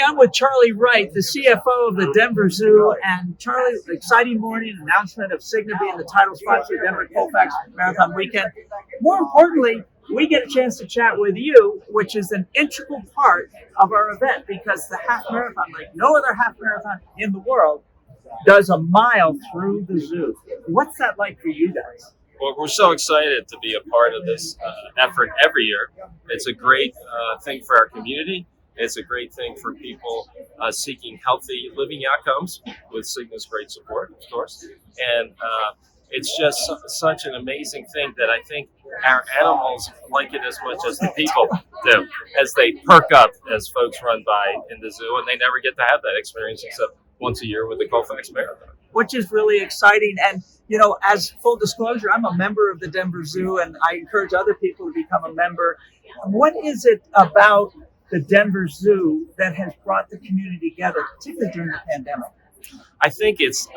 I'm with Charlie Wright, the CFO of the Denver Zoo. And Charlie, exciting morning announcement of Cigna being the title sponsor of Denver Colfax Marathon weekend. More importantly, we get a chance to chat with you, which is an integral part of our event because the half marathon, like no other half marathon in the world, does a mile through the zoo. What's that like for you guys? Well, we're so excited to be a part of this effort every year. It's a great thing for our community. It's a great thing for people seeking healthy living outcomes with Cigna's great support, of course. And it's just such an amazing thing that I think our animals like it as much as the people do, as they perk up as folks run by in the zoo, and they never get to have that experience except once a year with the Colfax Marathon. Which is really exciting. And, you know, as full disclosure, I'm a member of the Denver Zoo, and I encourage other people to become a member. What is it about the Denver Zoo that has brought the community together, particularly during the pandemic? I think it's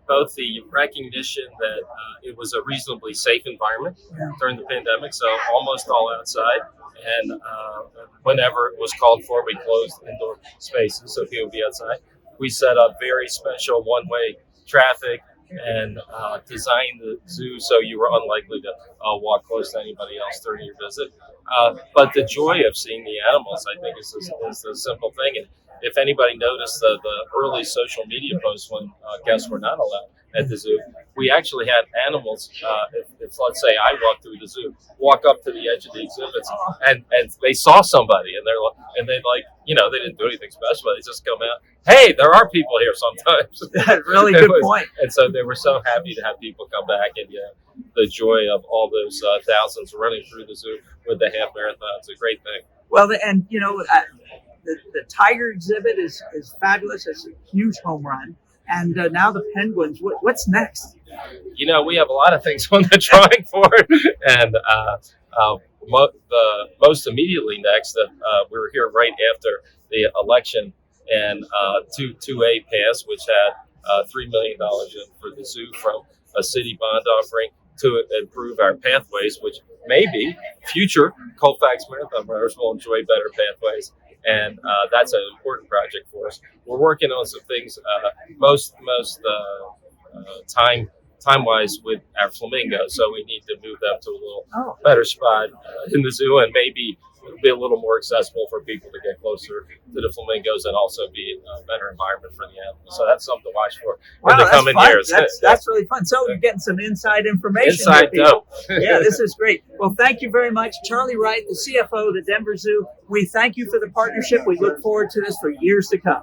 both the recognition that it was a reasonably safe environment during the pandemic, so almost all outside. And whenever it was called for, we closed indoor spaces so people would be outside. We set up very special one-way traffic and designed the zoo so you were unlikely to walk close to anybody else during your visit. But the joy of seeing the animals, I think, is the simple thing. And if anybody noticed the early social media posts when guests were not allowed at the zoo, we actually had animals, if let's say I walk through the zoo, walk up to the edge of the exhibits and they saw somebody and they didn't do anything special, but they just come out, hey, there are people here sometimes. Really good point. And so they were so happy to have people come back, and the joy of all those thousands running through the zoo with the half marathon is a great thing. Well, and you know, the tiger exhibit is fabulous. It's a huge home run. And now the penguins. What's next? You know, we have a lot of things on the drawing board, and the most immediately next, we were here right after the election, and 2A passed, which had $3 million in for the zoo from a city bond offering to improve our pathways, which maybe future Colfax Marathon runners will enjoy better pathways. And that's an important project for us. We're working on some things, most time-wise with our flamingos, so we need to move them to a little better spot in the zoo, and maybe be a little more accessible for people to get closer to the flamingos, and also be a better environment for the animals. So that's something to watch for in the coming years. That's really fun. So you're getting some inside information. Inside dope. Yeah, this is great. Well, thank you very much, Charlie Wright, the CFO of the Denver Zoo. We thank you for the partnership. We look forward to this for years to come.